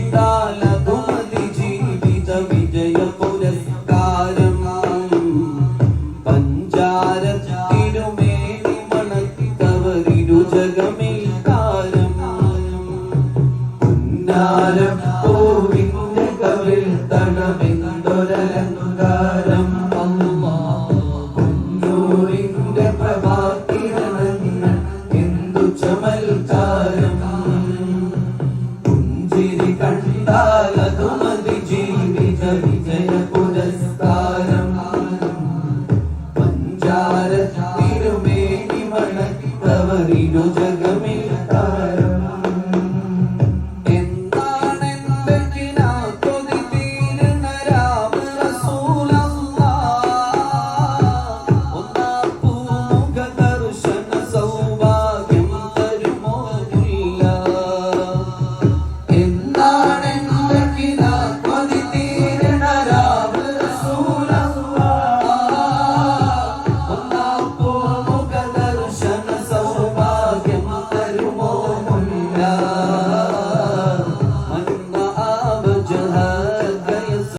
കണ്ടാലതുമതി ജീവിത വിജയ പുരസ്കാരം പഞ്ചാര തിരുമേനി മണത്തവരിരുജകമിൽ താരം പുന്നാരം പൂവിന്റെ കവിൾ തടമെന്തൊരലങ്കാരം കുഞ്ഞൂരിന്റെ പ്രഭാകിരണങ്ങൾ എന്തു ചമൽക്കാരം പുഞ്ചിരി കണ്ടാലതുമതി ജീവിത വിജയ പുരസ്കാരം പഞ്ചാര തിരുമേനി മണത്തവരിരുജകമിൽ താരം എന്താ